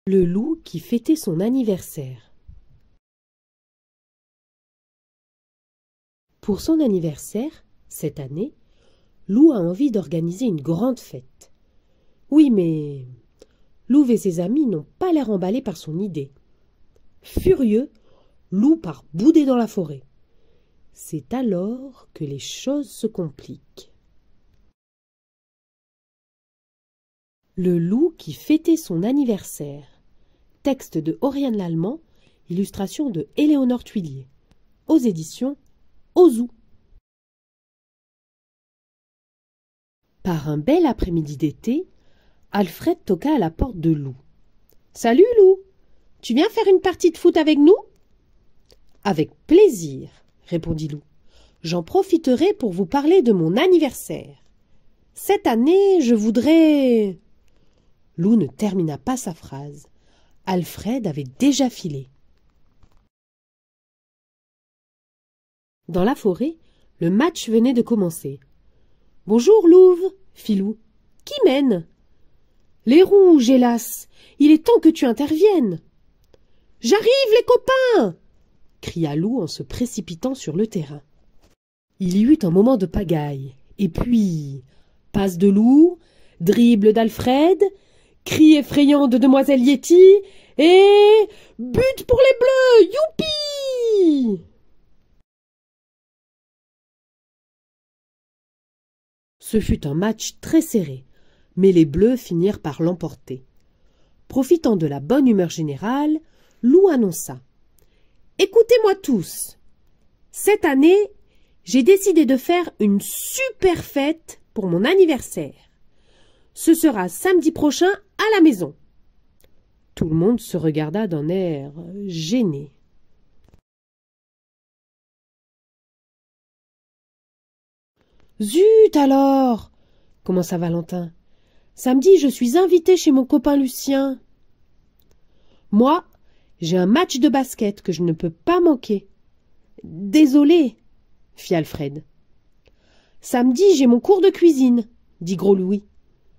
Le loup qui fêtait son anniversaire. Pour son anniversaire, cette année, Loup a envie d'organiser une grande fête. Oui, mais Loup et ses amis n'ont pas l'air emballés par son idée. Furieux, Loup part bouder dans la forêt. C'est alors que les choses se compliquent. Le loup qui fêtait son anniversaire. Texte de Oriane Lallemand, illustration de Éléonore Tuillier. Aux éditions Ozu. Par un bel après-midi d'été, Alfred toqua à la porte de Loup. « Salut Loup, tu viens faire une partie de foot avec nous ?»« Avec plaisir, » répondit Loup. « J'en profiterai pour vous parler de mon anniversaire. Cette année, je voudrais... » Loup ne termina pas sa phrase. Alfred avait déjà filé. Dans la forêt, le match venait de commencer. « Bonjour, Louve, » fit Loup. « Qui mène ?»« Les rouges, hélas. Il est temps que tu interviennes. »« J'arrive, les copains !» cria Loup en se précipitant sur le terrain. Il y eut un moment de pagaille, et puis passe de Loup, dribble d'Alfred, cri effrayant de demoiselle Yeti, et but pour les bleus. Youpi! Ce fut un match très serré, mais les bleus finirent par l'emporter. Profitant de la bonne humeur générale, Loup annonça: « Écoutez-moi tous, cette année, j'ai décidé de faire une super fête pour mon anniversaire. Ce sera samedi prochain à la maison. » Tout le monde se regarda d'un air gêné. « Zut alors !» commença Valentin. « Samedi, je suis invité chez mon copain Lucien. »« Moi, j'ai un match de basket que je ne peux pas manquer. »« Désolé, » fit Alfred. « Samedi, j'ai mon cours de cuisine, » dit Gros Louis.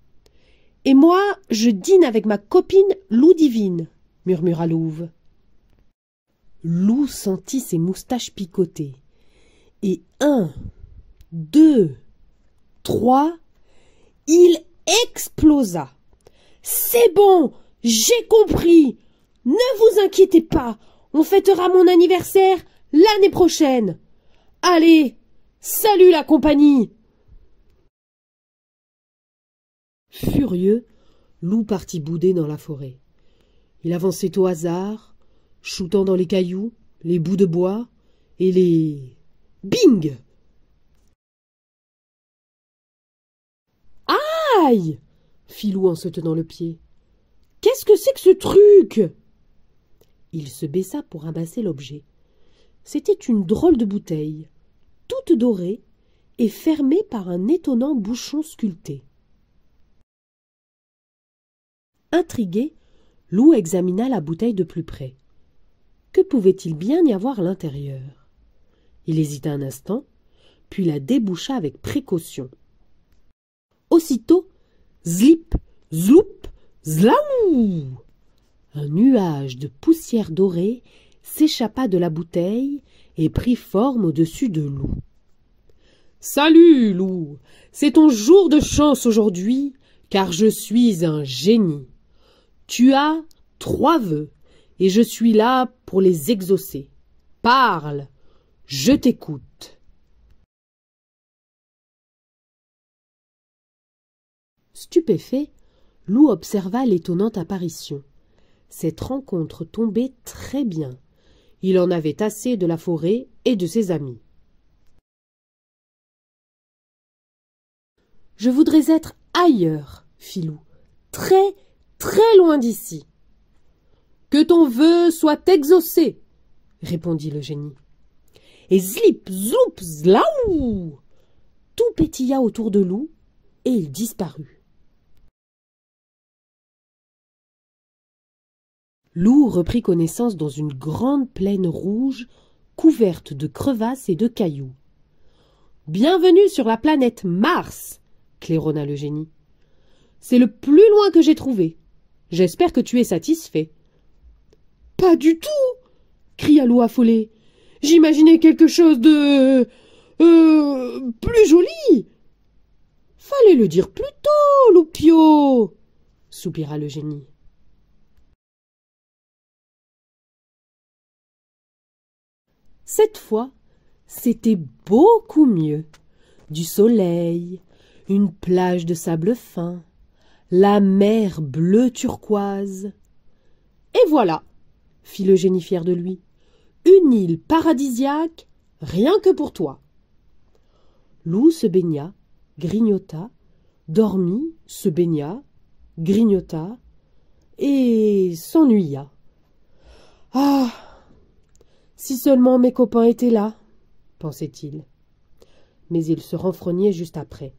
« Et moi, je dîne avec ma copine Loudivine, » murmura Louve. Loup sentit ses moustaches picoter. Et 1, 2, 3, il explosa. « C'est bon, j'ai compris. Ne vous inquiétez pas, on fêtera mon anniversaire l'année prochaine. Allez, salut la compagnie !» Furieux, Loup partit bouder dans la forêt. Il avançait au hasard, shootant dans les cailloux, les bouts de bois et les... Bing! Aïe! Fit Loup en se tenant le pied. Qu'est-ce que c'est que ce truc? Il se baissa pour ramasser l'objet. C'était une drôle de bouteille, toute dorée et fermée par un étonnant bouchon sculpté. Intrigué, Loup examina la bouteille de plus près. Que pouvait-il bien y avoir à l'intérieur? Il hésita un instant, puis la déboucha avec précaution. Aussitôt, zlip, zloup, zlaou! Un nuage de poussière dorée s'échappa de la bouteille et prit forme au-dessus de Loup. « Salut, Loup! C'est ton jour de chance aujourd'hui, car je suis un génie. Tu as 3 vœux, et je suis là pour les exaucer. Parle, je t'écoute. » Stupéfait, Loup observa l'étonnante apparition. Cette rencontre tombait très bien. Il en avait assez de la forêt et de ses amis. « Je voudrais être ailleurs, » fit Loup, « très, très loin d'ici. »« Que ton vœu soit exaucé, » répondit le génie. Et zlip, zloup, zlaou! Tout pétilla autour de Loup et il disparut. Loup reprit connaissance dans une grande plaine rouge couverte de crevasses et de cailloux. « Bienvenue sur la planète Mars !» claironna le génie. « C'est le plus loin que j'ai trouvé. J'espère que tu es satisfait. Pas du tout, cria Lou affolé. J'imaginais quelque chose de... plus joli. Fallait le dire plus tôt, Loupio, soupira le génie. Cette fois, c'était beaucoup mieux. Du soleil, une plage de sable fin, la mer bleu turquoise. Et voilà, fit le génie fier de lui, une île paradisiaque, rien que pour toi. Lou se baigna, grignota, dormit, se baigna, grignota, et s'ennuya. Ah, si seulement mes copains étaient là, pensait-il. Mais il se renfrognait juste après.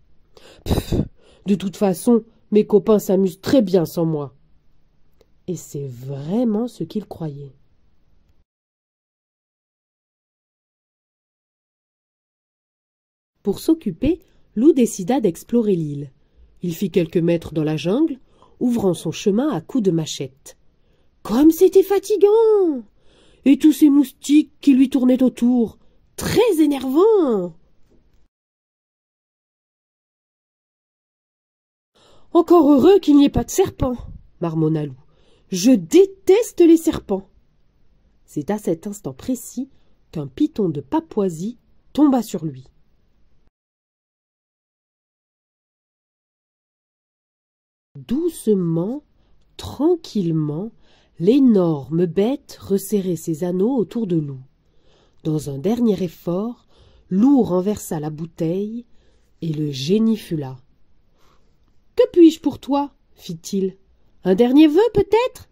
Pff, de toute façon, mes copains s'amusent très bien sans moi. Et c'est vraiment ce qu'il croyait. Pour s'occuper, Lou décida d'explorer l'île. Il fit quelques mètres dans la jungle, ouvrant son chemin à coups de machette. Comme c'était fatigant! Et tous ces moustiques qui lui tournaient autour, très énervants! Encore heureux qu'il n'y ait pas de serpents, marmonna Lou. Je déteste les serpents. C'est à cet instant précis qu'un python de Papouasie tomba sur lui. Doucement, tranquillement, l'énorme bête resserrait ses anneaux autour de Lou. Dans un dernier effort, Lou renversa la bouteille et le génie fut là. « Que puis-je pour toi ?» fit-il. « Un dernier vœu, peut-être ?»«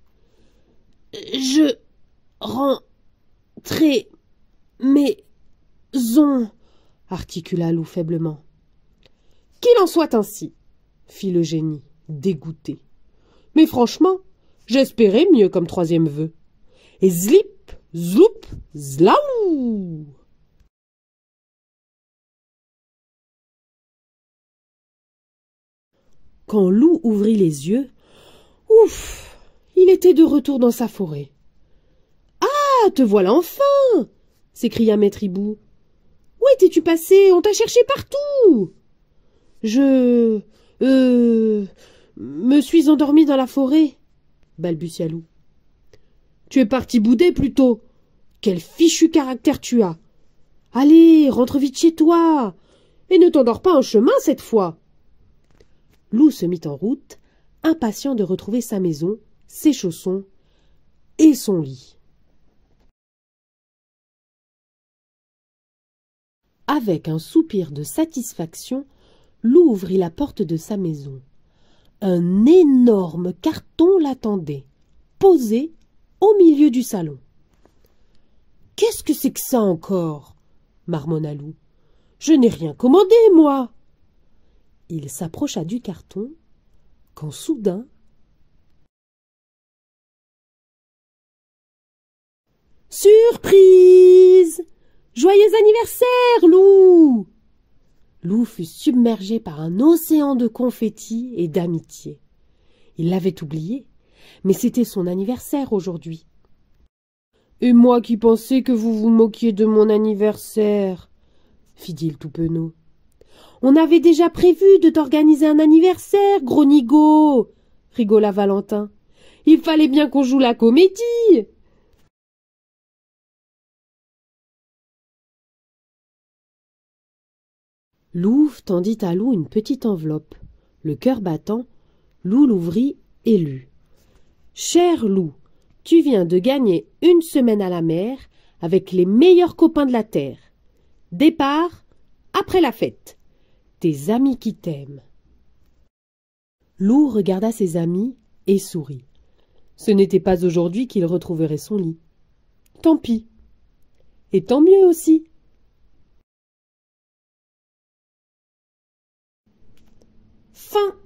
Je rentrais maison, » articula Lou faiblement. « Qu'il en soit ainsi, » fit le génie, dégoûté. « Mais franchement, j'espérais mieux comme troisième vœu. Et zlip, zloup, zlaou !» Quand Lou ouvrit les yeux, ouf, il était de retour dans sa forêt. « Ah, te voilà enfin !» s'écria Maître Hibou. « Où étais-tu passé? On t'a cherché partout !»« Je... me suis endormi dans la forêt, » balbutia Lou. « Tu es parti bouder plutôt. Quel fichu caractère tu as. Allez, rentre vite chez toi, et ne t'endors pas en chemin cette fois. » Lou se mit en route, impatient de retrouver sa maison, ses chaussons et son lit. Avec un soupir de satisfaction, Lou ouvrit la porte de sa maison. Un énorme carton l'attendait, posé au milieu du salon. « Qu'est-ce que c'est que ça encore ?» marmonna Lou. « Je n'ai rien commandé, moi !» Il s'approcha du carton, quand soudain... Surprise! Joyeux anniversaire, Lou! Lou fut submergé par un océan de confettis et d'amitié. Il l'avait oublié, mais c'était son anniversaire aujourd'hui. « Et moi qui pensais que vous vous moquiez de mon anniversaire !» fit-il tout penaud. « On avait déjà prévu de t'organiser un anniversaire, gros nigaud !» rigola Valentin. « Il fallait bien qu'on joue la comédie !» Lou tendit à Lou une petite enveloppe. Le cœur battant, Lou l'ouvrit et lut. « Cher Lou, tu viens de gagner une semaine à la mer avec les meilleurs copains de la terre. Départ après la fête. Tes amis qui t'aiment. » Lou regarda ses amis et sourit. Ce n'était pas aujourd'hui qu'il retrouverait son lit. Tant pis. Et tant mieux aussi. Fin.